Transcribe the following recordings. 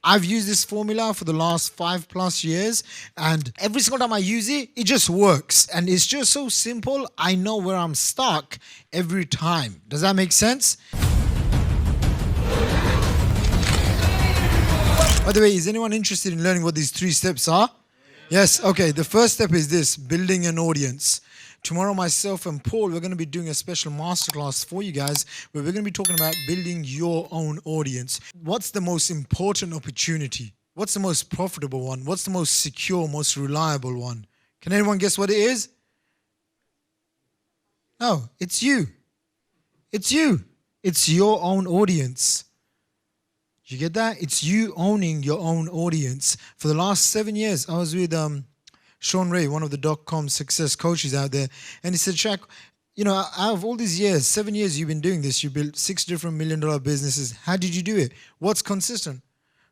I've used this formula for the last 5+ years, and every single time I use it, it just works. And it's just so simple. I know where I'm stuck every time. Does that make sense? By the way, is anyone interested in learning what these 3 steps are? Yes? Okay, the first step is this, building an audience. Tomorrow, myself and Paul, we're going to be doing a special masterclass for you guys where we're going to be talking about building your own audience. What's the most important opportunity? What's the most profitable one? What's the most secure, most reliable one? Can anyone guess what it is? No, it's you. It's you. It's your own audience. Did you get that? It's you owning your own audience. For the last 7 years, I was with Sean Ray, one of the .com success coaches out there, and he said, Shaq, you know, out of all these years, 7 years you've been doing this, you built 6 different $1 million businesses. How did you do it? What's consistent?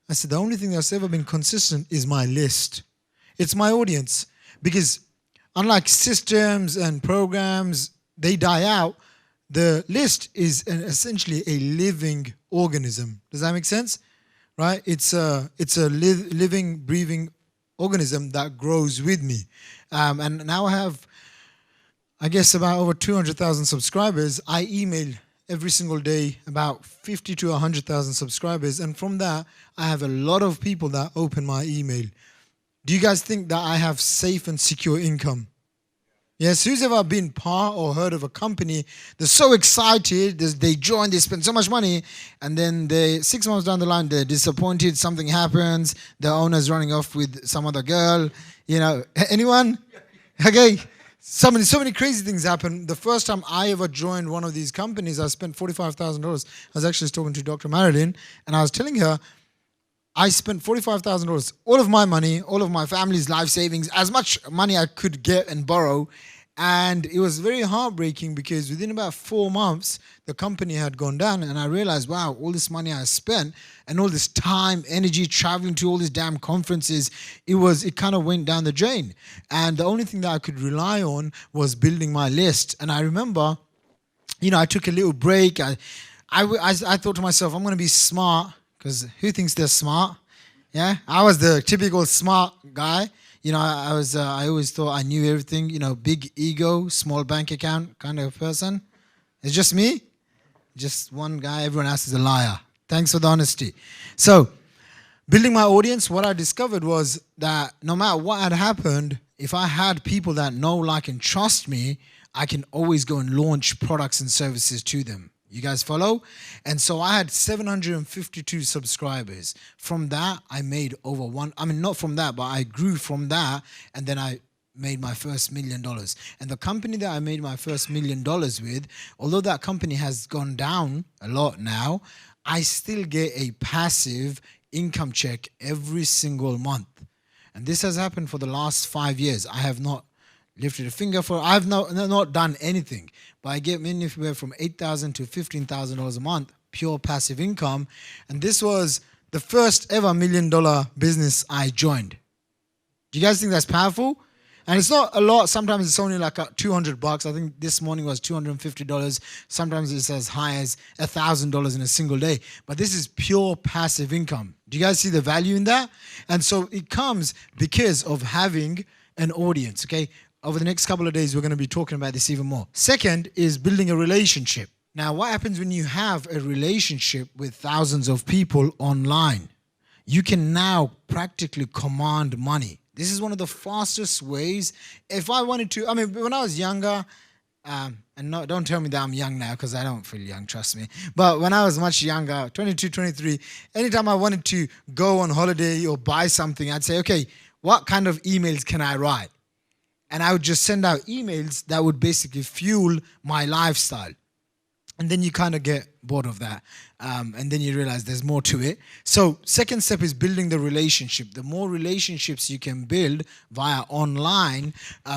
I said, the only thing that's ever been consistent is my list. It's my audience. Because unlike systems and programs, they die out. The list is essentially a living organism. Does that make sense? Right? It's a living, breathing organism that grows with me. And now I have, I guess, about over 200,000 subscribers. I email every single day about 50 to 100,000 subscribers. And from that, I have a lot of people that open my email. Do you guys think that I have safe and secure income? Yes, who's ever been part or heard of a company they're so excited, they join, they spend so much money, and then 6 months down the line, they're disappointed, something happens, the owner's running off with some other girl, you know, anyone? Okay, so many crazy things happen. The first time I ever joined one of these companies, I spent $45,000. I was actually talking to Dr. Marilyn, and I was telling her, I spent $45,000, all of my money, all of my family's life savings, as much money I could get and borrow. And it was very heartbreaking because within about 4 months, the company had gone down. And I realized, wow, all this money I spent and all this time, energy, traveling to all these damn conferences, it kind of went down the drain. And the only thing that I could rely on was building my list. And I remember, you know, I took a little break. I thought to myself, I'm going to be smart. Because who thinks they're smart? Yeah, I was the typical smart guy. You know, I always thought I knew everything. You know, big ego, small bank account kind of person. It's just me. Just one guy. Everyone else is a liar. Thanks for the honesty. So, building my audience, what I discovered was that no matter what had happened, if I had people that know, like, and trust me, I can always go and launch products and services to them. You guys follow? And so I had 752 subscribers. From that, I made over not from that, but I grew from that, and then I made my first $1 million. And the company that I made my first $1 million with, although that company has gone down a lot now, I still get a passive income check every single month. And this has happened for the last 5 years. I have not lifted a finger I've not done anything, but I get anywhere from $8,000 to $15,000 a month, pure passive income. And this was the first ever $1 million business I joined. Do you guys think that's powerful? And it's not a lot. Sometimes it's only like $200. I think this morning was $250. Sometimes it's as high as $1,000 in a single day. But this is pure passive income. Do you guys see the value in that? And so it comes because of having an audience, okay? Over the next couple of days, we're going to be talking about this even more. Second is building a relationship. Now, what happens when you have a relationship with thousands of people online? You can now practically command money. This is one of the fastest ways. If I wanted to, I mean, when I was younger, and no, don't tell me that I'm young now because I don't feel young, trust me. But when I was much younger, 22, 23, anytime I wanted to go on holiday or buy something, I'd say, okay, what kind of emails can I write? And I would just send out emails that would basically fuel my lifestyle. And then you kind of get bored of that. And then you realize there's more to it. So second step is building the relationship. The more relationships you can build via online,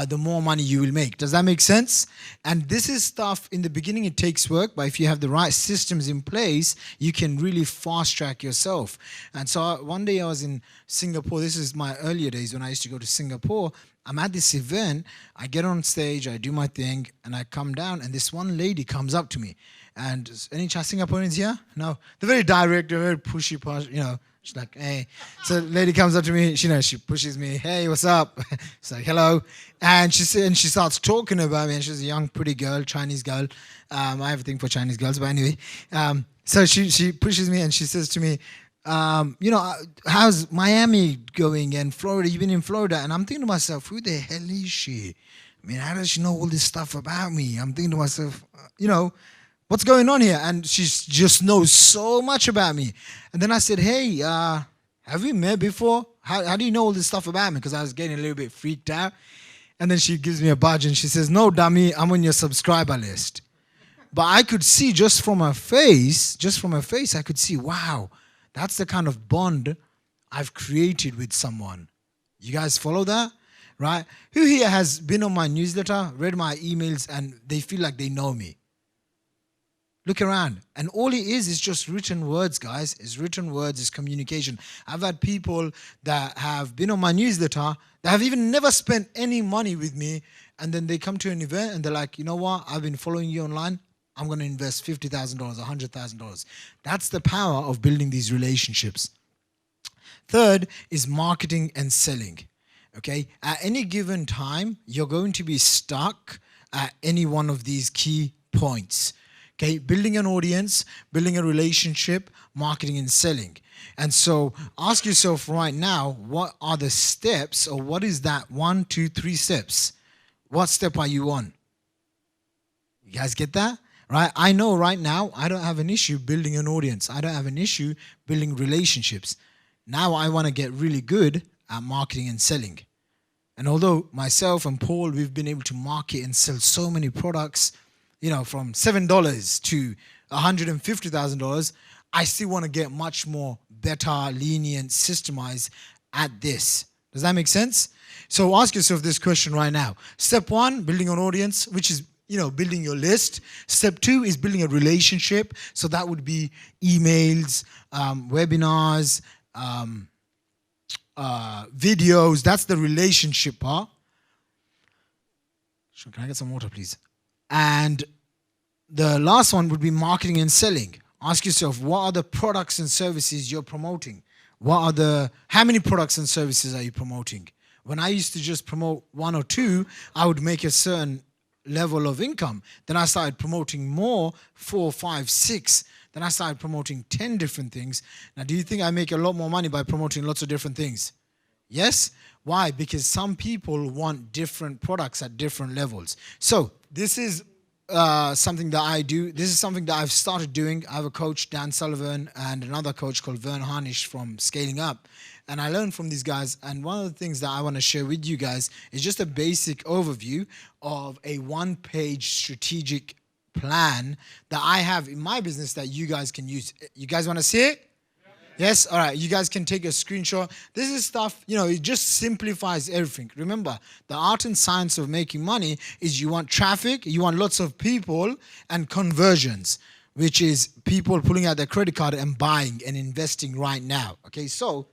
the more money you will make. Does that make sense? And this is stuff, in the beginning it takes work, but if you have the right systems in place, you can really fast track yourself. And so one day I was in Singapore. This is my earlier days when I used to go to Singapore. I'm at this event, I get on stage, I do my thing, and I come down, and this one lady comes up to me. And any Singaporeans here? No. They're very direct, they're very pushy, you know, She's like, hey. So the lady comes up to me, she pushes me, hey, what's up? It's like, hello. And she starts talking about me, and she's a young, pretty girl, Chinese girl. I have a thing for Chinese girls, but anyway. So she pushes me and she says to me, how's Miami going and Florida? You've been in Florida. And I'm thinking to myself, who the hell is she? I mean, how does she know all this stuff about me? I'm thinking to myself, what's going on here? And she just knows so much about me. And then I said, hey, have we met before? How do you know all this stuff about me? Because I was getting a little bit freaked out. And then she gives me a badge and she says, no, dummy, I'm on your subscriber list. But I could see just from her face, I could see, wow, that's the kind of bond I've created with someone. You guys follow that? Right? Who here has been on my newsletter, read my emails, and they feel like they know me? Look around. And all it is just written words, guys. It's written words, it's communication. I've had people that have been on my newsletter that have even never spent any money with me, and then they come to an event and they're like, you know what? I've been following you online. I'm going to invest $50,000, $100,000. That's the power of building these relationships. Third is marketing and selling. Okay? At any given time, you're going to be stuck at any one of these key points. Okay? Building an audience, building a relationship, marketing and selling. And so ask yourself right now, what are the steps, or what is that 1, 2, 3 steps? What step are you on? You guys get that? Right? I know right now I don't have an issue building an audience. I don't have an issue building relationships. Now I want to get really good at marketing and selling. And although myself and Paul, we've been able to market and sell so many products, from $7 to $150,000, I still want to get much more better, lenient, systemized at this. Does that make sense? So ask yourself this question right now. Step 1, building an audience, which is building your list. Step 2 is building a relationship. So that would be emails, webinars, videos. That's the relationship part. Sure, can I get some water, please? And the last one would be marketing and selling. Ask yourself, what are the products and services you're promoting? How many products and services are you promoting? When I used to just promote 1 or 2, I would make a certain level of income. Then I started promoting more, 4, 5, 6. Then I started promoting 10 different things. Now, do you think I make a lot more money by promoting lots of different things? Yes? Why? Because some people want different products at different levels. So this is something that I do. This is something that I've started doing. I have a coach, Dan Sullivan, and another coach called Vern Harnish from Scaling Up. And I learned from these guys. And one of the things that I want to share with you guys is just a basic overview of a one-page strategic plan that I have in my business that you guys can use. You guys want to see it? Yes? All right. You guys can take a screenshot. This is stuff, it just simplifies everything. Remember, the art and science of making money is you want traffic, you want lots of people, and conversions, which is people pulling out their credit card and buying and investing right now. Okay, so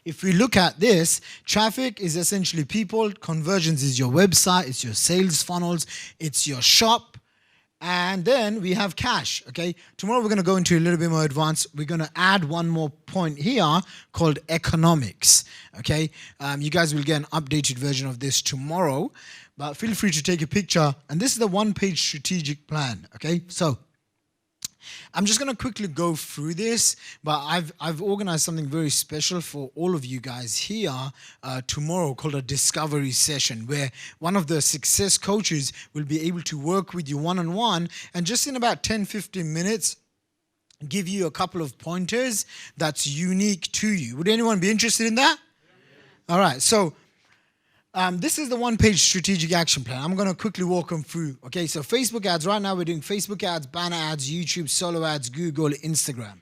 if we look at this, traffic is essentially people, conversions is your website, it's your sales funnels, it's your shop, and then we have cash, okay? Tomorrow we're going to go into a little bit more advanced. We're going to add one more point here called economics, okay? You guys will get an updated version of this tomorrow, but feel free to take a picture. And this is the one-page strategic plan, okay? So I'm just going to quickly go through this, but I've organized something very special for all of you guys here tomorrow called a discovery session, where one of the success coaches will be able to work with you one-on-one and just in about 10-15 minutes give you a couple of pointers that's unique to you. Would anyone be interested in that? Yeah. All right, so this is the one-page strategic action plan. I'm going to quickly walk them through. Okay, so Facebook ads. Right now we're doing Facebook ads, banner ads, YouTube, solo ads, Google, Instagram.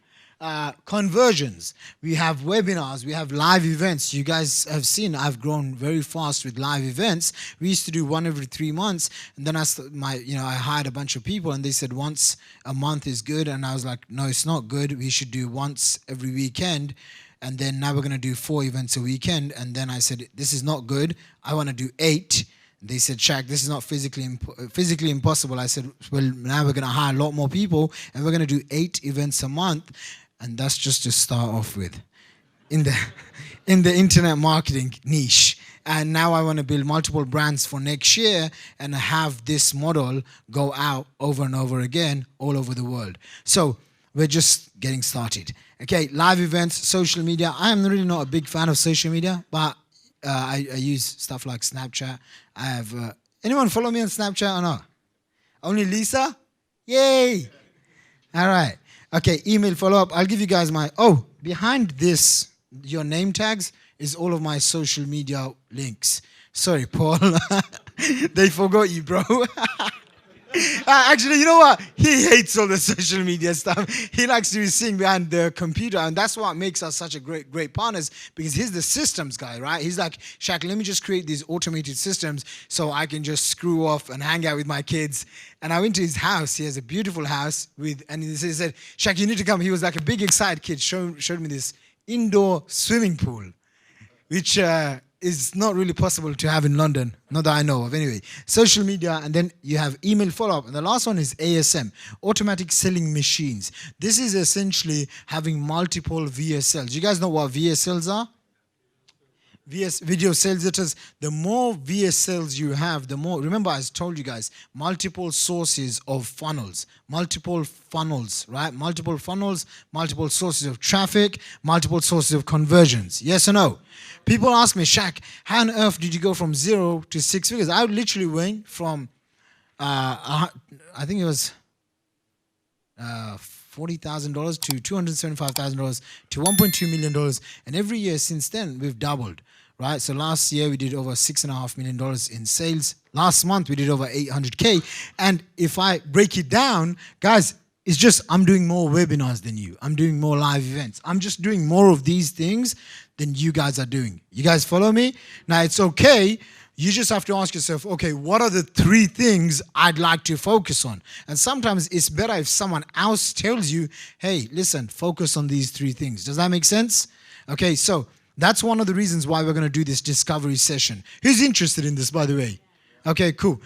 Conversions. We have webinars. We have live events. You guys have seen I've grown very fast with live events. We used to do one every 3 months, and then I hired a bunch of people, and they said once a month is good, and I was like, no, it's not good. We should do once every weekend. And then now we're going to do 4 events a weekend. And then I said, this is not good. I want to do 8. They said, Shaq, this is not physically impossible. I said, well, now we're going to hire a lot more people, and we're going to do 8 events a month. And that's just to start off with in the in the internet marketing niche. And now I want to build multiple brands for next year and have this model go out over and over again all over the world. So we're just getting started. Okay, live events, social media. I am really not a big fan of social media, but I use stuff like Snapchat. I have anyone follow me on Snapchat or not? Only Lisa? Yay! All right. Okay, email follow-up. I'll give you guys my... Oh, behind this, your name tags, is all of my social media links. Sorry, Paul. They forgot you, bro. Actually, you know what? He hates all the social media stuff. He likes to be sitting behind the computer, and that's what makes us such a great partners, because he's the systems guy, right? He's like, Shaq, let me just create these automated systems so I can just screw off and hang out with my kids. And I went to his house. He has a beautiful house and he said, Shaq, you need to come. He was like a big excited kid, showed me this indoor swimming pool, which is not really possible to have in London, not that I know of. Anyway, social media, and then you have email follow-up. And the last one is ASM, automatic selling machines. This is essentially having multiple VSLs. You guys know what VSLs are? Video sales letters. The more VSLs you have, the more, remember I told you guys, multiple sources of funnels, multiple funnels, right? Multiple funnels, multiple sources of traffic, multiple sources of conversions. Yes or no? People ask me, Shaq, how on earth did you go from 0 to 6 figures? I literally went from, I think it was $40,000 to $275,000 to $1.2 million. And every year since then, we've doubled. Right, so last year we did over $6.5 million in sales. Last month we did over 800K. And if I break it down, guys, it's just I'm doing more webinars than you. I'm doing more live events. I'm just doing more of these things than you guys are doing. You guys follow me? Now it's okay. You just have to ask yourself, okay, what are the 3 things I'd like to focus on? And sometimes it's better if someone else tells you, hey, listen, focus on these 3 things. Does that make sense? Okay, so that's one of the reasons why we're going to do this discovery session. Who's interested in this, by the way? Okay, cool.